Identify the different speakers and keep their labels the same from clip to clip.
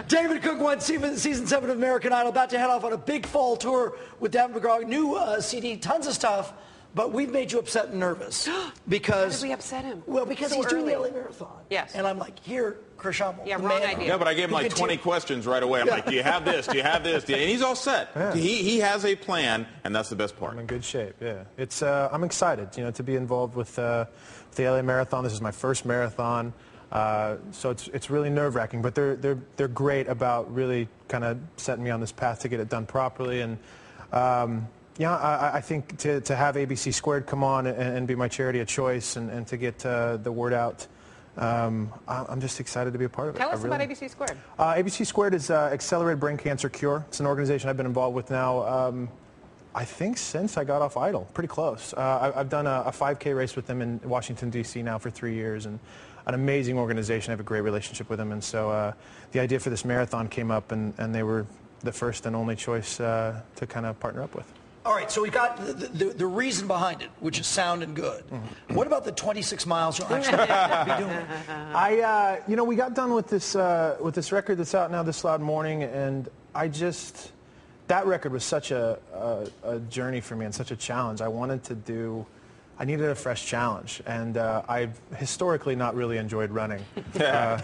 Speaker 1: David Cook won season 7 of American Idol, about to head off on a big fall tour with David McGraw. New CD, tons of stuff. But we've made you upset and nervous because...
Speaker 2: How did we upset him?
Speaker 1: Well, because
Speaker 2: so
Speaker 1: he's doing
Speaker 2: early.
Speaker 1: the LA Marathon.
Speaker 2: Yes.
Speaker 1: And I'm like, here, Krishan.
Speaker 2: Yeah, wrong idea.
Speaker 3: Yeah, but I gave him like 20 questions right away. I'm like, do you have this? Do you have this? And he's all set. Yeah. He has a plan, and that's the best part.
Speaker 4: I'm in good shape, yeah. It's, I'm excited, to be involved with the LA Marathon. This is my first marathon. So it's really nerve-wracking, but they're great about really kind of setting me on this path to get it done properly. And yeah, I think to have ABC Squared come on and be my charity of choice and to get the word out, I'm just excited to be a part of it.
Speaker 2: Tell us about ABC Squared.
Speaker 4: ABC Squared is Accelerated Brain Cancer Cure. It's an organization I've been involved with now, I think since I got off Idol, pretty close. I've done a 5K race with them in Washington, D.C. now for 3 years, and an amazing organization. I have a great relationship with them, and so the idea for this marathon came up, and they were the first and only choice to kind of partner up with.
Speaker 1: All right, so we got the reason behind it, which is sound and good. What about the 26 miles you'll actually be doing?
Speaker 4: We got done with this record that's out now, This Loud Morning, and that record was such a journey for me and such a challenge. I needed a fresh challenge, and I've historically not really enjoyed running. So I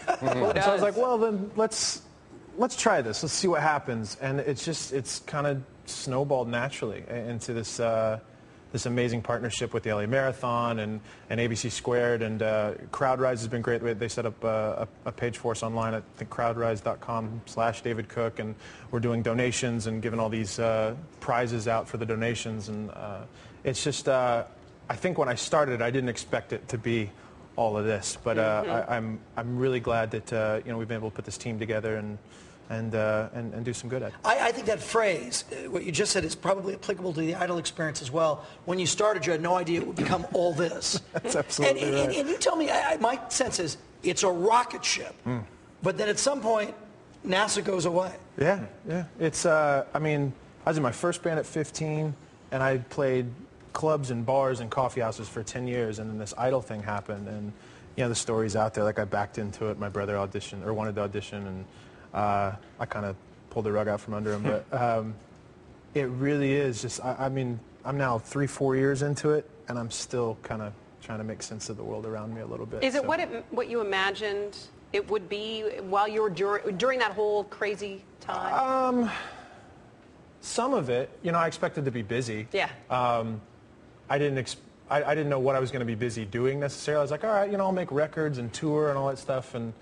Speaker 4: was like, well, then let's try this. Let's see what happens. And it's kind of snowballed naturally into this amazing partnership with the LA Marathon and ABC Squared, and CrowdRise has been great. They set up a page for us online at crowdrise.com/David Cook, and we're doing donations and giving all these prizes out for the donations. And it's just, I think when I started, I didn't expect it to be all of this, but I'm really glad that we've been able to put this team together and do some good at it.
Speaker 1: I think that phrase, what you just said, is probably applicable to the Idol experience as well. When you started, you had no idea it would become all this.
Speaker 4: That's absolutely right.
Speaker 1: And you tell me, my sense is it's a rocket ship, but then at some point, NASA goes away.
Speaker 4: Yeah. It's, I was in my first band at 15, and I played clubs and bars and coffee houses for 10 years, and then this Idol thing happened, and the story's out there. Like, I backed into it. My brother auditioned, or wanted to audition, and I kind of pulled the rug out from under him. But it really is just, I'm now 3-4 years into it, and I'm still kind of trying to make sense of the world around me a little bit.
Speaker 2: Is it what you imagined it would be while you were during that whole crazy time?
Speaker 4: Some of it. I expected to be busy.
Speaker 2: Yeah.
Speaker 4: I didn't know what I was going to be busy doing necessarily. I was like, all right, I'll make records and tour and all that stuff, and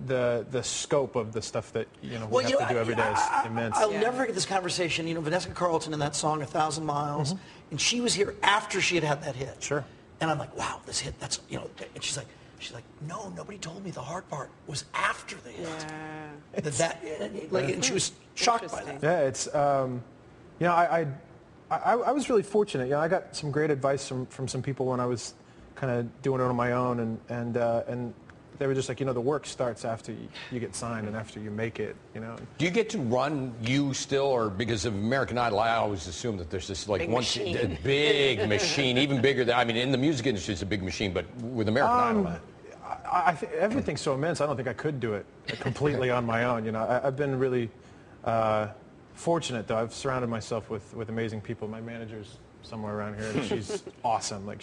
Speaker 4: the scope of the stuff that we have to do every day is immense.
Speaker 1: I'll never forget this conversation. Vanessa Carlton in that song 1,000 Miles, and she was here after she had that hit.
Speaker 4: Sure.
Speaker 1: And I'm like, wow, this hit, that's and she's like, no, nobody told me the hard part was after the hit. Yeah. And she was shocked by that.
Speaker 4: Yeah, it's I was really fortunate. I got some great advice from some people when I was kind of doing it on my own, and they were just like, the work starts after you get signed and after you make it,
Speaker 5: Do you get to run still, or because of American Idol, I always assume that there's this
Speaker 2: big
Speaker 5: machine, even bigger than, in the music industry it's a big machine, but with American Idol.
Speaker 4: I think everything's so immense, I don't think I could do it completely on my own. I've been really fortunate, though. I've surrounded myself with amazing people. My manager's somewhere around here, and she's awesome. Like,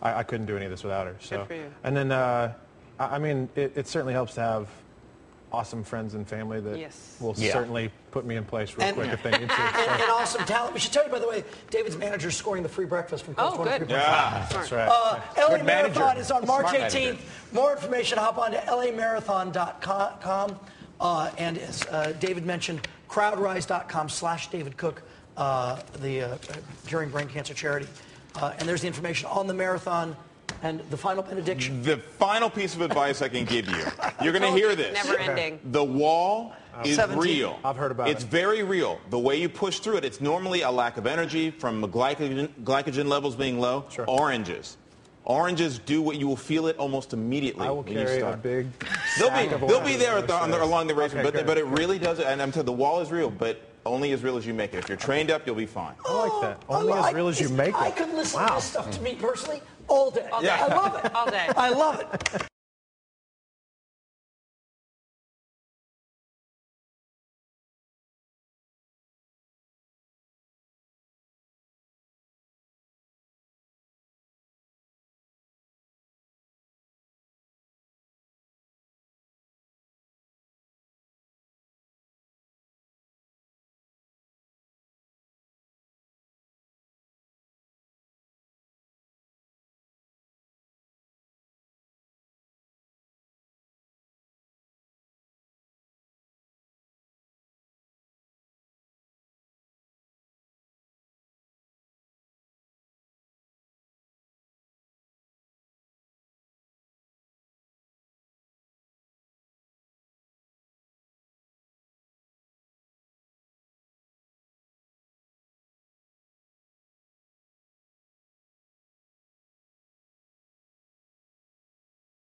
Speaker 4: I couldn't do any of this without her. So.
Speaker 2: Good for you.
Speaker 4: And then, it certainly helps to have awesome friends and family that will certainly put me in place real quick if they need to.
Speaker 1: And awesome talent. We should tell you, by the way, David's manager is scoring the free breakfast from Coast 23.
Speaker 2: Good.
Speaker 4: Yeah, that's right.
Speaker 1: LA Marathon is on March 18th. More information, hop on to lamarathon.com. And as David mentioned, crowdrise.com/David Cook, the Curing Brain Cancer Charity. And there's the information on the marathon. And the final benediction. The
Speaker 3: final piece of advice I can give you. You're going to hear this.
Speaker 2: Never ending.
Speaker 3: The wall is
Speaker 1: 17.
Speaker 3: real.
Speaker 4: I've heard about it.
Speaker 3: It's very real. The way you push through it, it's normally a lack of energy from glycogen levels being low.
Speaker 4: Sure.
Speaker 3: Oranges. Oranges do what you will feel it almost immediately.
Speaker 4: I will
Speaker 3: when
Speaker 4: carry
Speaker 3: you start.
Speaker 4: a big
Speaker 3: They'll be there along the race,
Speaker 4: okay,
Speaker 3: but it really does. And I'm telling you, the wall is real, but only as real as you make it. If you're trained up, you'll be fine.
Speaker 4: I like that. Only as real as you make it.
Speaker 1: I could listen to this stuff to me personally all day.
Speaker 2: All day.
Speaker 1: I love it.
Speaker 2: All day.
Speaker 1: I love it.